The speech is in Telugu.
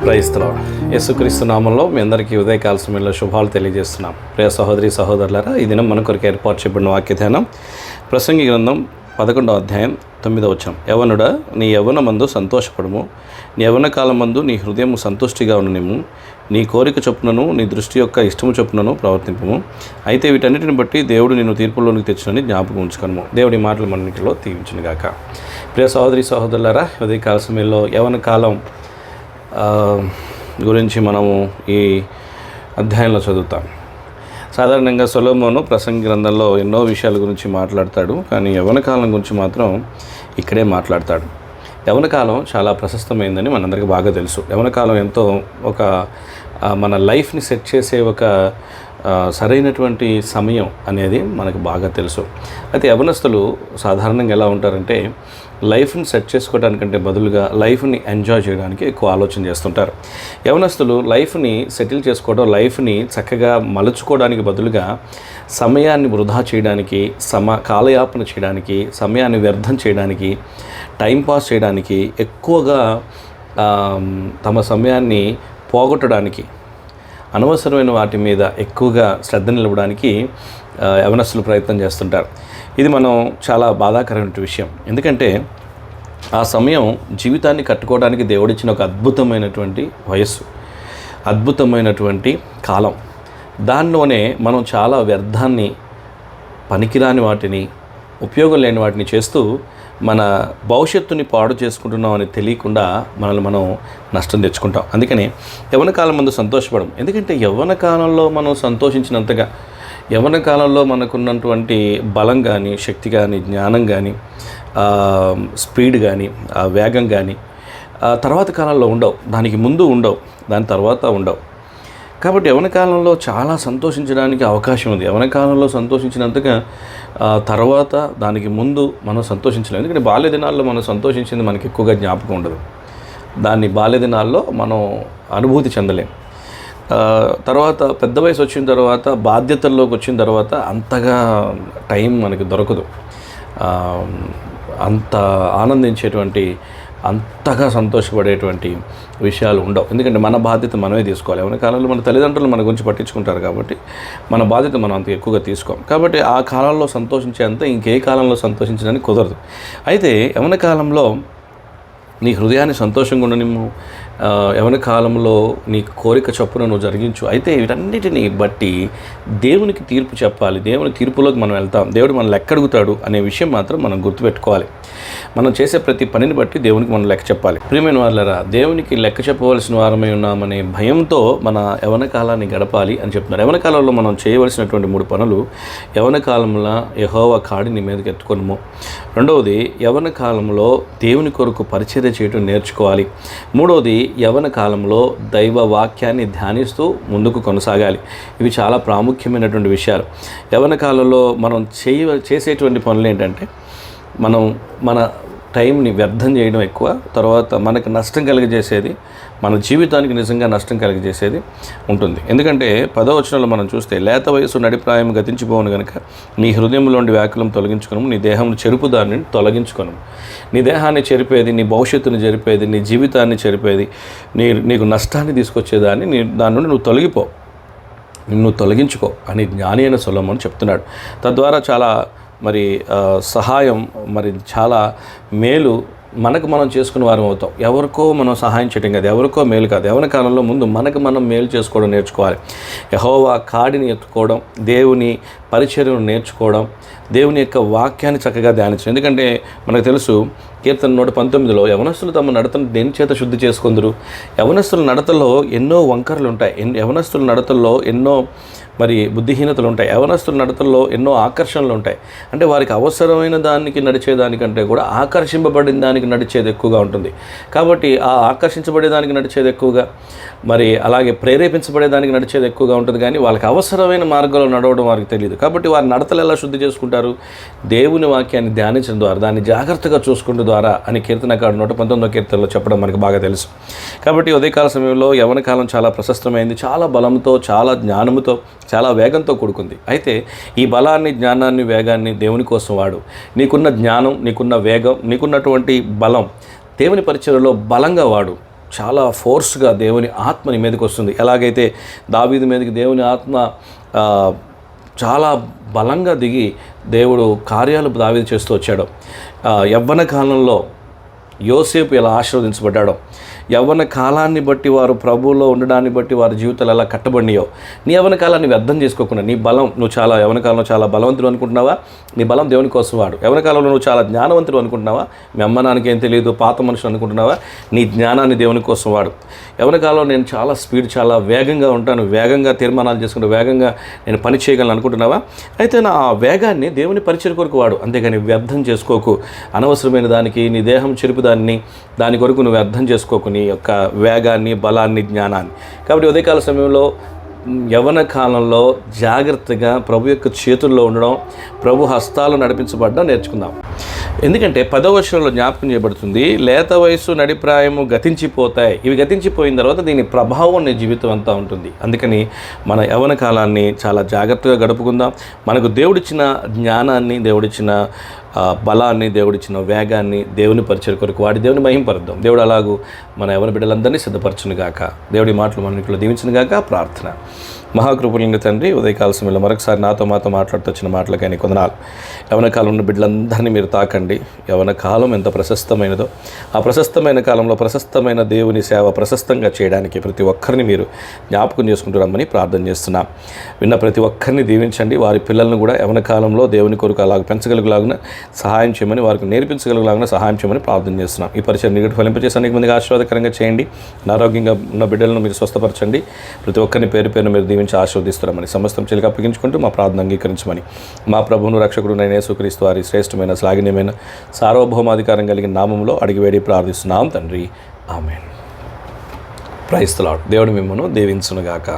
క్రైస్తవ యేసుక్రీస్తు నామంలో మీ అందరికీ ఉదయకాల సమయంలో శుభాలు తెలియజేస్తున్నాం. ప్రియ సహోదరి సహోదరులారా, ఈ దినం మన కొరకు ఏర్పాటు చేయబడిన వాక్య ధ్యానం ప్రసంగి గ్రంథం 11వ అధ్యాయం 9వ వచనం. యవనుడా, నీ యవ్వనమందు సంతోషపడము, నీ యవ్వన కాలమందు నీ హృదయము సంతుష్టిగా ఉండనిమ్ము, నీ కోరిక చొప్పునను నీ దృష్టి యొక్క ఇష్టము చొప్పునను ప్రవర్తింపము. అయితే వీటన్నిటిని బట్టి దేవుడు నిన్ను తీర్పులోనికి తెచ్చునని జ్ఞాపకం ఉంచుకొనుము. దేవుడి మాటలు మన్నిటిలో దీవించునుగాక. ప్రియ సహోదరి సహోదరులారా, ఉదయకాల సమయంలో యవ్వన కాలం గురించి మనము ఈ అధ్యాయంలో చదువుతాం. సాధారణంగా సొలొమోను ప్రసంగి గ్రంథంలో ఎన్నో విషయాల గురించి మాట్లాడతాడు, కానీ యవ్వన కాలం గురించి మాత్రం ఇక్కడే మాట్లాడతాడు. యవ్వన కాలం చాలా ప్రశస్తమైందని మనందరికీ బాగా తెలుసు. యవ్వన కాలం ఎంతో మన లైఫ్ని సెట్ చేసే ఒక సరైనటువంటి సమయం అనేది మనకు బాగా తెలుసు. అయితే యవ్వనస్తులు సాధారణంగా ఎలా ఉంటారంటే, లైఫ్ని సెట్ చేసుకోవడానికంటే బదులుగా లైఫ్ని ఎంజాయ్ చేయడానికి ఎక్కువ ఆలోచన చేస్తుంటారు. యవ్వనస్తులు లైఫ్ని సెటిల్ చేసుకోవడం, లైఫ్ని చక్కగా మలుచుకోవడానికి బదులుగా సమయాన్ని వృధా చేయడానికి, కాలయాపన చేయడానికి, సమయాన్ని వ్యర్థం చేయడానికి, టైంపాస్ చేయడానికి, ఎక్కువగా తమ సమయాన్ని పోగొట్టడానికి, అనవసరమైన వాటి మీద ఎక్కువగా శ్రద్ధ నిలవడానికి యవ్వనస్తులు ప్రయత్నం చేస్తుంటారు. ఇది మనం చాలా బాధాకరమైన విషయం. ఎందుకంటే ఆ సమయం జీవితాన్ని కట్టుకోవడానికి దేవుడిచ్చిన ఒక అద్భుతమైనటువంటి వయస్సు, అద్భుతమైనటువంటి కాలం. దానిలోనే మనం చాలా వ్యర్థాన్ని, పనికిరాని వాటిని, ఉపయోగం లేని వాటిని చేస్తూ మన భవిష్యత్తుని పాడు చేసుకుంటున్నామని తెలియకుండా మనల్ని మనం నష్టం తెచ్చుకుంటాం. అందుకని యవ్వన కాలం ముందు సంతోషపడం. ఎందుకంటే యవ్వన కాలంలో మనం సంతోషించినంతగా, యవ్వన కాలంలో మనకున్నటువంటి బలం కానీ, శక్తి కానీ, జ్ఞానం కానీ, స్పీడ్ కానీ, వేగం కానీ తర్వాత కాలంలో ఉండవు. దానికి ముందు ఉండవు, దాని తర్వాత ఉండవు. కాబట్టి యవ్వన కాలంలో చాలా సంతోషించడానికి అవకాశం ఉంది. యవ్వన కాలంలో సంతోషించినంతగా తర్వాత దానికి ముందు మనం సంతోషించలేము. ఎందుకంటే బాల్య దినాల్లో మనం సంతోషించింది మనకి ఎక్కువగా జ్ఞాపకం ఉండదు. దాన్ని బాల్య దినాల్లో మనం అనుభూతి చెందలేం. తర్వాత పెద్ద వయసు వచ్చిన తర్వాత, బాధ్యతల్లోకి వచ్చిన తర్వాత అంతగా టైం మనకి దొరకదు. అంత ఆనందించేటువంటి, అంతగా సంతోషపడేటువంటి విషయాలు ఉండవు. ఎందుకంటే మన బాధ్యత మనమే తీసుకోవాలి. యవ్వన కాలంలో మన తల్లిదండ్రులు మన గురించి పట్టించుకుంటారు కాబట్టి మన బాధ్యత మనం అంత ఎక్కువగా తీసుకోం. కాబట్టి ఆ కాలంలో సంతోషించేంత ఇంకే కాలంలో సంతోషించడానికి కుదరదు. అయితే యవ్వన కాలంలో నీ హృదయాన్ని సంతోషంగా ఉండనిమ్ము, యవ్వన కాలంలో నీ కోరిక చొప్పున నువ్వు జరిగించు. అయితే వీటన్నిటిని బట్టి దేవునికి తీర్పు చెప్పాలి. దేవుని తీర్పులోకి మనం వెళ్తాం. దేవుడు మనల్ని లెక్క అడుగుతాడు అనే విషయం మాత్రం మనం గుర్తుపెట్టుకోవాలి. మనం చేసే ప్రతి పనిని బట్టి దేవునికి మనం లెక్క చెప్పాలి. ప్రియమైన వారులారా, దేవునికి లెక్క చెప్పవలసిన వారమై ఉన్నామనే భయంతో మన యవ్వన కాలాన్ని గడపాలి అని చెప్తున్నారు. యవ్వన కాలంలో మనం చేయవలసినటువంటి 3 పనులు. యవ్వన కాలంలో యెహోవా కాడిని మీదకి ఎత్తుకొనుము. రెండవది, యవ్వన కాలంలో దేవుని కొరకు పరిచర్య చేయటం నేర్చుకోవాలి. మూడవది, యవ్వన కాలంలో దైవ వాక్యాన్ని ధ్యానిస్తూ ముందుకు కొనసాగాలి. ఇవి చాలా ప్రాముఖ్యమైనటువంటి విషయాలు. యవ్వన కాలంలో మనం చేసేటువంటి పనులు ఏంటంటే, మనం మన టైంని వ్యర్థం చేయడం ఎక్కువ, తర్వాత మనకు నష్టం కలిగజేసేది, మన జీవితానికి నిజంగా నష్టం కలిగజేసేది ఉంటుంది. ఎందుకంటే 10వ వచనంలో మనం చూస్తే, లేత వయసు నడిప్రాయం గతించిపోవును గనుక నీ హృదయంలోని వ్యాకులం తొలగించుకొను, నీ దేహంలో చెరుపు దాన్ని తొలగించుకొను. నీ దేహాన్ని చెరిపేది, నీ భవిష్యత్తుని చెరిపేది, నీ జీవితాన్ని చెరిపేది, నీకు నష్టాన్ని తీసుకొచ్చేదాన్ని దాని నుండి నువ్వు తొలగిపో, నిన్ను తొలగించుకో అని జ్ఞాని అయిన సొలొమోను చెప్తున్నాడు. తద్వారా చాలా సహాయం, చాలా మేలు మనకు మనం చేసుకునే వారం అవుతాం. ఎవరికో మనం సహాయం చేయడం కాదు, ఎవరికో మేలు కాదు. యవ్వన కాలంలో ముందు మనకు మనం మేలు చేసుకోవడం నేర్చుకోవాలి. యెహోవా కాడిని ఎత్తుకోవడం, దేవుని పరిచర్యను నేర్చుకోవడం, దేవుని యొక్క వాక్యాన్ని చక్కగా ధ్యానించడం. ఎందుకంటే మనకు తెలుసు, కీర్తన 119లో యవనస్తులు తమ నడతను దేని చేత శుద్ధి చేసుకుందరు. యవనస్తుల నడతల్లో ఎన్నో వంకరలు ఉంటాయి. యవనస్తుల నడతల్లో ఎన్నో బుద్ధిహీనతలు ఉంటాయి. యవనస్తుల నడతల్లో ఎన్నో ఆకర్షణలు ఉంటాయి. అంటే వారికి అవసరమైన దానికి నడిచేదానికంటే కూడా ఆకర్షింపబడిన దానికి నడిచేది ఎక్కువగా ఉంటుంది. కాబట్టి ఆ ఆకర్షించబడేదానికి నడిచేది ఎక్కువగా, అలాగే ప్రేరేపించబడేదానికి నడిచేది ఎక్కువగా ఉంటుంది. కానీ వాళ్ళకి అవసరమైన మార్గంలో నడవడం వారికి తెలియదు. కాబట్టి వారి నడతలు ఎలా శుద్ధి చేసుకుంటారు? దేవుని వాక్యాన్ని ధ్యానించడం ద్వారా, దాన్ని జాగ్రత్తగా చూసుకుంటూ ద్వారా అని కీర్తనకారుడు 119వ కీర్తనలో చెప్పడం మనకు బాగా తెలుసు. కాబట్టి ఉదయకాల సమయంలో యవ్వన కాలం చాలా ప్రశస్తమైంది. చాలా బలంతో, చాలా జ్ఞానంతో, చాలా వేగంతో కూడుకుంది. అయితే ఈ బలాన్ని, జ్ఞానాన్ని, వేగాన్ని దేవుని కోసం వాడు. నీకున్న జ్ఞానం, నీకున్న వేగం, నీకున్నటువంటి బలం దేవుని పరిచర్యలో బలంగా వాడు. చాలా ఫోర్స్గా దేవుని ఆత్మ నీ మీదకి వస్తుంది. ఎలాగైతే దావీదు మీదకి దేవుని ఆత్మ చాలా బలంగా దిగి దేవుడు కార్యాలు దావీదు చేస్తూ వచ్చాడు. యవ్వన కాలంలో యోసేపు ఎలా ఆశీర్వదించబడ్డాడో, యవ్వన కాలాన్ని బట్టి వారు ప్రభువులో ఉండడాన్ని బట్టి వారి జీవితాలు ఎలా కట్టబడినాయో, నీ యవ్వన కాలాన్ని వ్యర్థం చేసుకోకుండా, నీ బలం, నువ్వు చాలా యవ్వన కాలంలో చాలా బలవంతుడు అనుకుంటున్నావా? నీ బలం దేవుని కోసం వాడు. యవ్వన కాలంలో నువ్వు చాలా జ్ఞానవంతుడు అనుకుంటున్నావా? మీ అమ్మ నాన్నకి ఏం తెలియదు, పాత మనుషులు అనుకుంటున్నావా? నీ జ్ఞానాన్ని దేవుని కోసం వాడు. యవ్వన కాలంలో నేను చాలా స్పీడ్, చాలా వేగంగా ఉంటాను, వేగంగా తీర్మానాలు చేసుకుంటూ వేగంగా నేను పని చేయగలను అనుకుంటున్నావా? అయితే నా ఆ వేగాన్ని దేవుని పరిచయం కొరకు వాడు. అంతేగాని వ్యర్థం చేసుకోకు. అనవసరమైన దానికి నీ దేహం చెరుపుదాన్ని దాని కొరకు నువ్వు వ్యర్థం చేసుకోకు నీ యొక్క వేగాన్ని, బలాన్ని, జ్ఞానాన్ని. కాబట్టి ఉదయకాల సమయంలో యవ్వన కాలంలో జాగ్రత్తగా ప్రభు యొక్క చేతుల్లో ఉండడం, ప్రభు హస్తాలు నడిపించబడడం నేర్చుకుందాం. ఎందుకంటే 10వ వచనంలో జ్ఞాపకం చేయబడుతుంది, లేత వయసు నడిప్రాయము గతించిపోతాయి. ఇవి గతించిపోయిన తర్వాత దీని ప్రభావం నీ జీవితం అంతా ఉంటుంది. అందుకని మన యవ్వన కాలాన్ని చాలా జాగ్రత్తగా గడుపుకుందాం. మనకు దేవుడిచ్చిన జ్ఞానాన్ని, దేవుడిచ్చిన బలాన్ని, దేవుడిచ్చిన వేగాన్ని దేవుని పరిచయం కొరకు వాడి దేవుని మహింపరుద్దాం. దేవుడు అలాగూ మన యవ్వన బిడ్డలందరినీ సిద్ధపరచును గాక. దేవుడి మాటలు మన ఇంట్లో దీవించును గాక. ప్రార్థన. మహాకృపలింగ తండ్రి, ఉదయకాల సమయంలో మరొకసారి మాతో మాట్లాడుతూ వచ్చిన మాటలకైనా కొందనాలు. యవ్వన కాలం ఉన్న బిడ్డలందరినీ మీరు తాకండి. యవ్వన కాలం ఎంత ప్రశస్తమైనదో, ఆ ప్రశస్తమైన కాలంలో ప్రశస్తమైన దేవుని సేవ ప్రశస్తంగా చేయడానికి ప్రతి ఒక్కరిని మీరు జ్ఞాపకం చేసుకుంటూ రమ్మని ప్రార్థన చేస్తున్నాం. విన్న ప్రతి ఒక్కరిని దీవించండి. వారి పిల్లలను కూడా యవ్వన కాలంలో దేవుని కొరకు అలాగ పెంచగలుగులాగున సహాయం చేయమని, వారికి నేర్పించగలుగులాగున సహాయం చేయమని ప్రార్థన చేస్తున్నాం. ఈ పరిచయం నిగటి ఫలింపజేసి అనేక మందికి ఆశీర్వాదకరంగా చేయండి. అనారోగ్యంగా ఉన్న బిడ్డలను మీరు స్వస్థపరచండి. ప్రతి ఒక్కరిని పేరు పేరును మీరు దీవించి ఆశీర్వదిస్తున్నామని, సమస్తం చెలికి అప్పగించుకుంటూ మా ప్రార్థన అంగీకరించమని, మా ప్రభువును రక్షకుడునైన యేసుక్రీస్తు వారి శ్రేష్టమైన, శ్లాఘనీయమైన, సార్వభౌమాధికారం కలిగిన నామంలో అడిగి వేడి ప్రార్థిస్తున్నాం తండ్రి. ఆమేన్. Praise the lord. దేవుడు మిమ్మల్ని దీవించునుగాక.